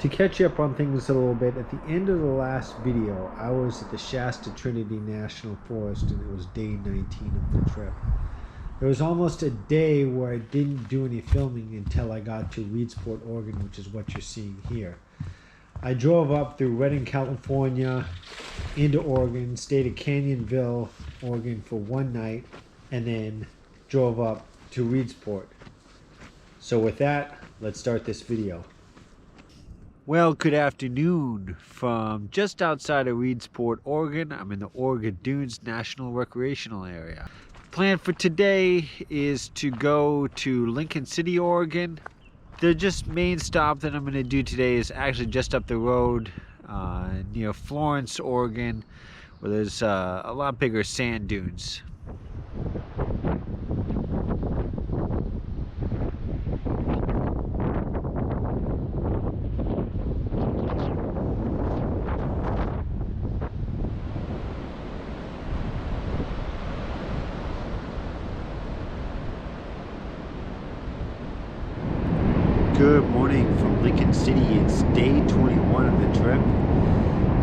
To catch you up on things a little bit, at the end of the last video, I was at the Shasta-Trinity National Forest, and it was day 19 of the trip. There was almost a day where I didn't do any filming until I got to Reedsport, Oregon, which is what you're seeing here. I drove up through Redding, California, into Oregon, stayed at Canyonville, Oregon for one night, and then drove up to Reedsport. So with that, let's start this video. Well, good afternoon from just outside of Reedsport, Oregon. I'm in the Oregon Dunes National Recreational Area. Plan for today is to go to Lincoln City, Oregon. The just main stop that I'm going to do today is actually just up the road near Florence, Oregon, where there's a lot bigger sand dunes. Good morning from Lincoln City. It's day 21 of the trip.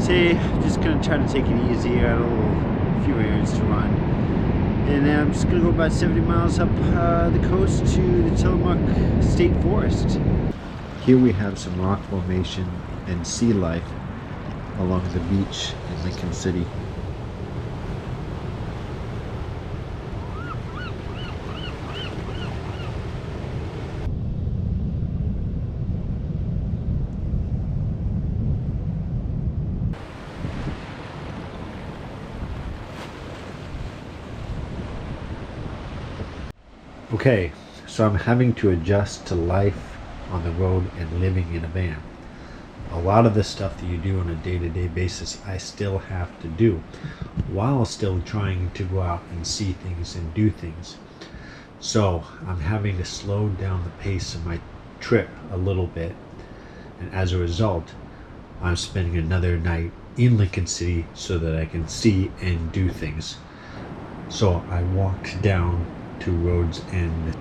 Say, just gonna try to take it easy. I got a few errands to run, and then I'm just gonna go about 70 miles up the coast to the Tillamook State Forest. Here we have some rock formation and sea life along the beach in Lincoln City. Okay, so I'm having to adjust to life on the road and living in a van. A lot of the stuff that you do on a day-to-day basis, I still have to do, while still trying to go out and see things and do things. So I'm having to slow down the pace of my trip a little bit, and as a result, I'm spending another night in Lincoln City so that I can see and do things. So I walked down to Road's End.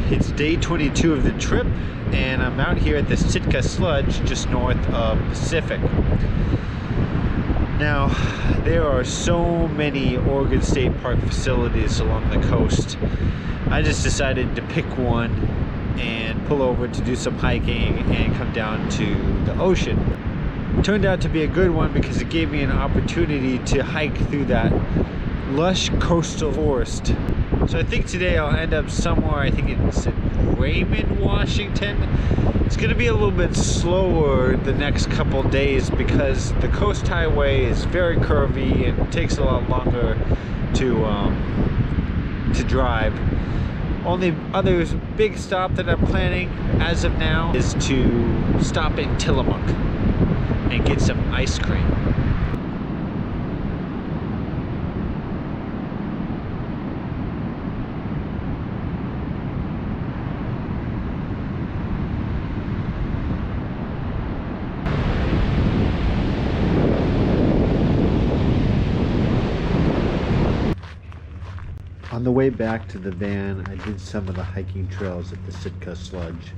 It's day 22 of the trip, and I'm out here at the Sitka Sludge just north of Pacific. Now, there are so many Oregon State Park facilities along the coast. I just decided to pick one and pull over to do some hiking and come down to the ocean. It turned out to be a good one because it gave me an opportunity to hike through that lush coastal forest. So I think today I'll end up somewhere, I think it's in Raymond, Washington. It's going to be a little bit slower the next couple days because the coast highway is very curvy and takes a lot longer to drive. Only other big stop that I'm planning as of now is to stop in Tillamook and get some ice cream. On the way back to the van, I did some of the hiking trails at the Sitka Sludge.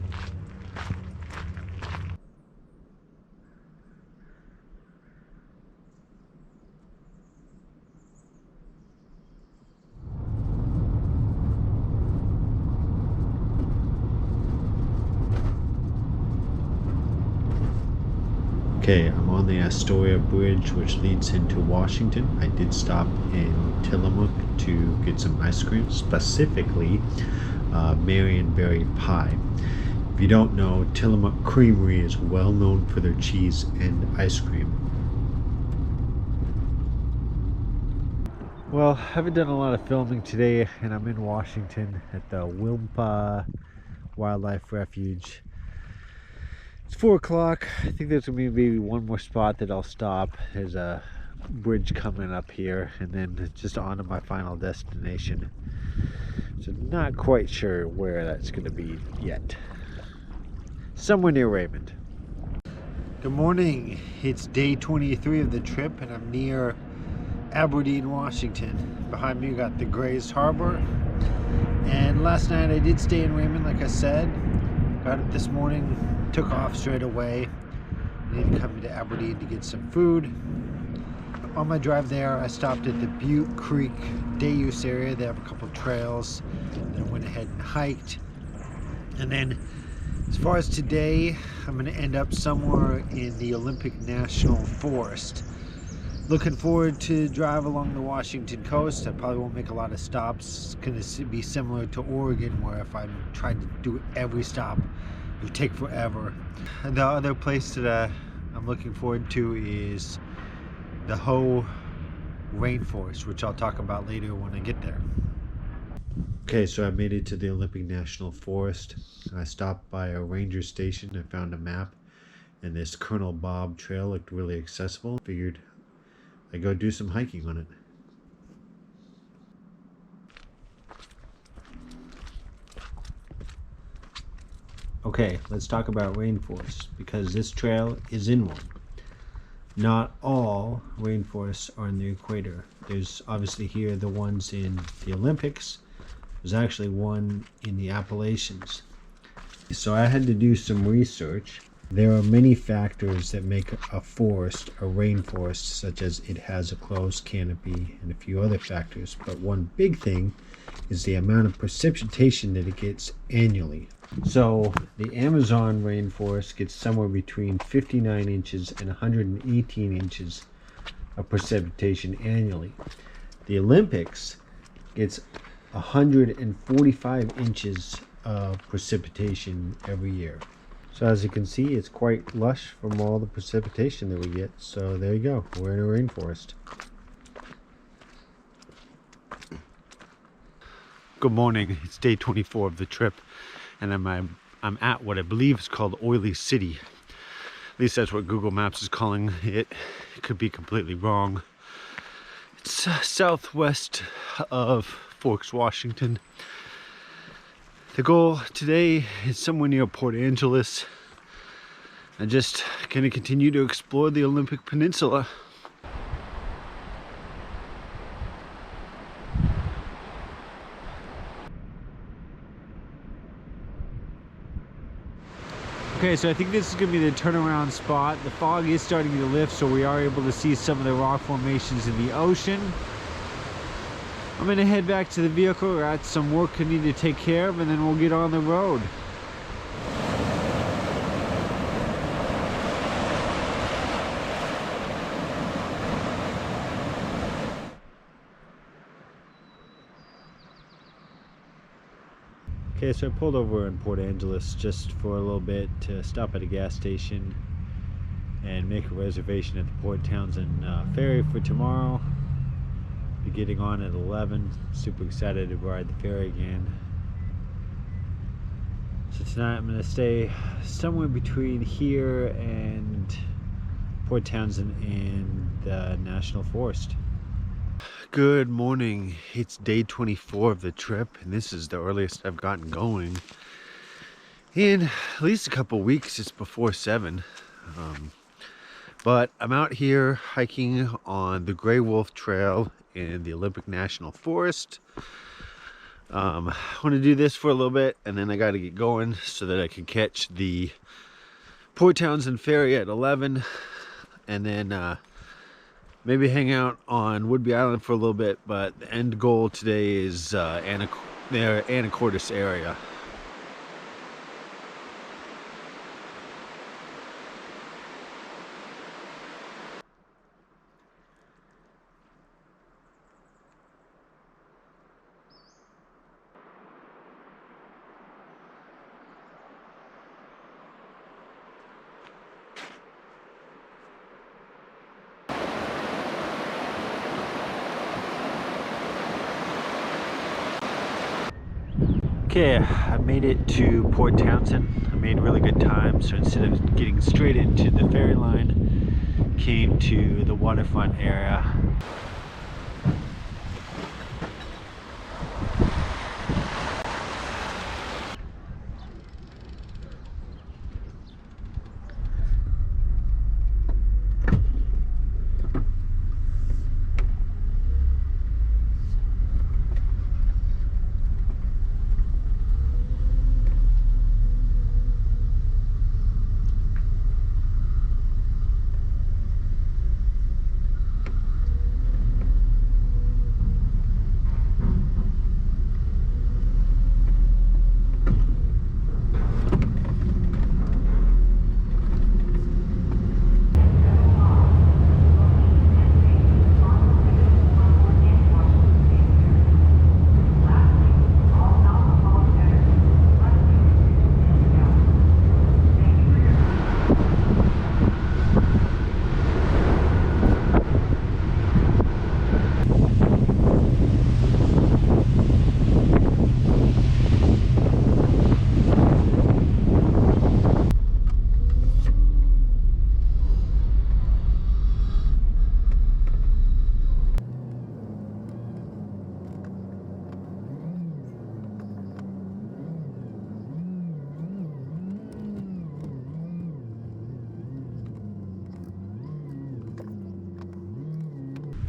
Okay, I'm on the Astoria Bridge, which leads into Washington. I did stop in Tillamook to get some ice cream, specifically Marionberry pie. If you don't know, Tillamook Creamery is well known for their cheese and ice cream. Well, I haven't done a lot of filming today, and I'm in Washington at the Wilmpa Wildlife Refuge. It's 4 o'clock. I think there's gonna be maybe one more spot that I'll stop. There's a bridge coming up here, and then just on to my final destination. So not quite sure where that's gonna be yet. Somewhere near Raymond. Good morning. It's day 23 of the trip, and I'm near Aberdeen, Washington. Behind me, we got the Grays Harbor. And last night I did stay in Raymond, like I said. Got up this morning, took off straight away. Needed to come to Aberdeen to get some food. On my drive there, I stopped at the Butte Creek day use area. They have a couple trails. Then I went ahead and hiked. And then, as far as today, I'm going to end up somewhere in the Olympic National Forest. Looking forward to drive along the Washington coast. I probably won't make a lot of stops. It's going to be similar to Oregon, where if I'm trying to do every stop, it would take forever. The other place that I'm looking forward to is the Hoh Rainforest, which I'll talk about later when I get there. Okay, so I made it to the Olympic National Forest. I stopped by a ranger station. I found a map, and this Colonel Bob trail looked really accessible. Figured I'd go do some hiking on it. Okay, let's talk about rainforests, because this trail is in one. Not all rainforests are in the equator. There's obviously here the ones in the Olympics. There's actually one in the Appalachians. So I had to do some research. There are many factors that make a forest a rainforest, such as it has a closed canopy and a few other factors. But one big thing is the amount of precipitation that it gets annually. So the Amazon rainforest gets somewhere between 59 inches and 118 inches of precipitation annually. The Olympics gets 145 inches of precipitation every year. So as you can see, it's quite lush from all the precipitation that we get. So there you go, we're in a rainforest. Good morning, it's day 24 of the trip, and I'm at what I believe is called Oily City. At least that's what Google Maps is calling it. It could be completely wrong. It's southwest of Forks, Washington. The goal today is somewhere near Port Angeles. I'm just gonna continue to explore the Olympic Peninsula. Okay, so I think this is gonna be the turnaround spot. The fog is starting to lift, so we are able to see some of the rock formations in the ocean. I'm gonna head back to the vehicle. I got some work I need to take care of, and then we'll get on the road. Okay, so I pulled over in Port Angeles just for a little bit to stop at a gas station and make a reservation at the Port Townsend ferry for tomorrow. Be getting on at 11. Super excited to ride the ferry again. So tonight I'm going to stay somewhere between here and Port Townsend and the National Forest. Good morning. It's day 24 of the trip, and this is the earliest I've gotten going in at least a couple weeks. It's before 7. But I'm out here hiking on the Gray Wolf Trail in the Olympic National Forest. I want to do this for a little bit, and then I got to get going so that I can catch the Port Townsend ferry at 11, and then maybe hang out on Woodby Island for a little bit. But the end goal today is the Anacortes area. Okay, I made it to Port Townsend. I made really good time, so instead of getting straight into the ferry line, came to the waterfront area.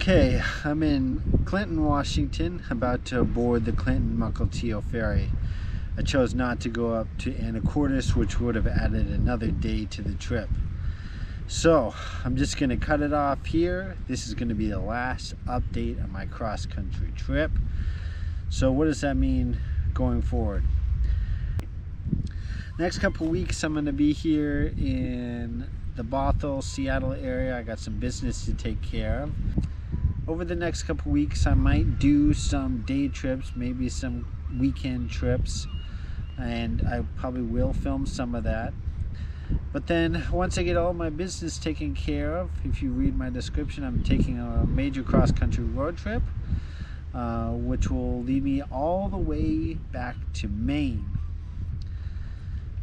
Okay, I'm in Clinton, Washington, about to board the Clinton-Mukilteo ferry. I chose not to go up to Anacortes, which would have added another day to the trip. So, I'm just going to cut it off here. This is going to be the last update on my cross-country trip. So what does that mean going forward? Next couple weeks I'm going to be here in the Bothell, Seattle area. I got some business to take care of. Over the next couple weeks I might do some day trips, maybe some weekend trips, and I probably will film some of that. But then once I get all my business taken care of, if you read my description, I'm taking a major cross-country road trip, which will lead me all the way back to Maine.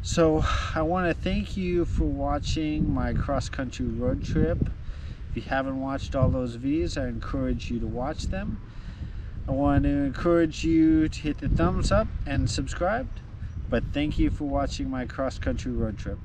So I want to thank you for watching my cross-country road trip. If you haven't watched all those videos, I encourage you to watch them. I want to encourage you to hit the thumbs up and subscribe. But thank you for watching my cross-country road trip.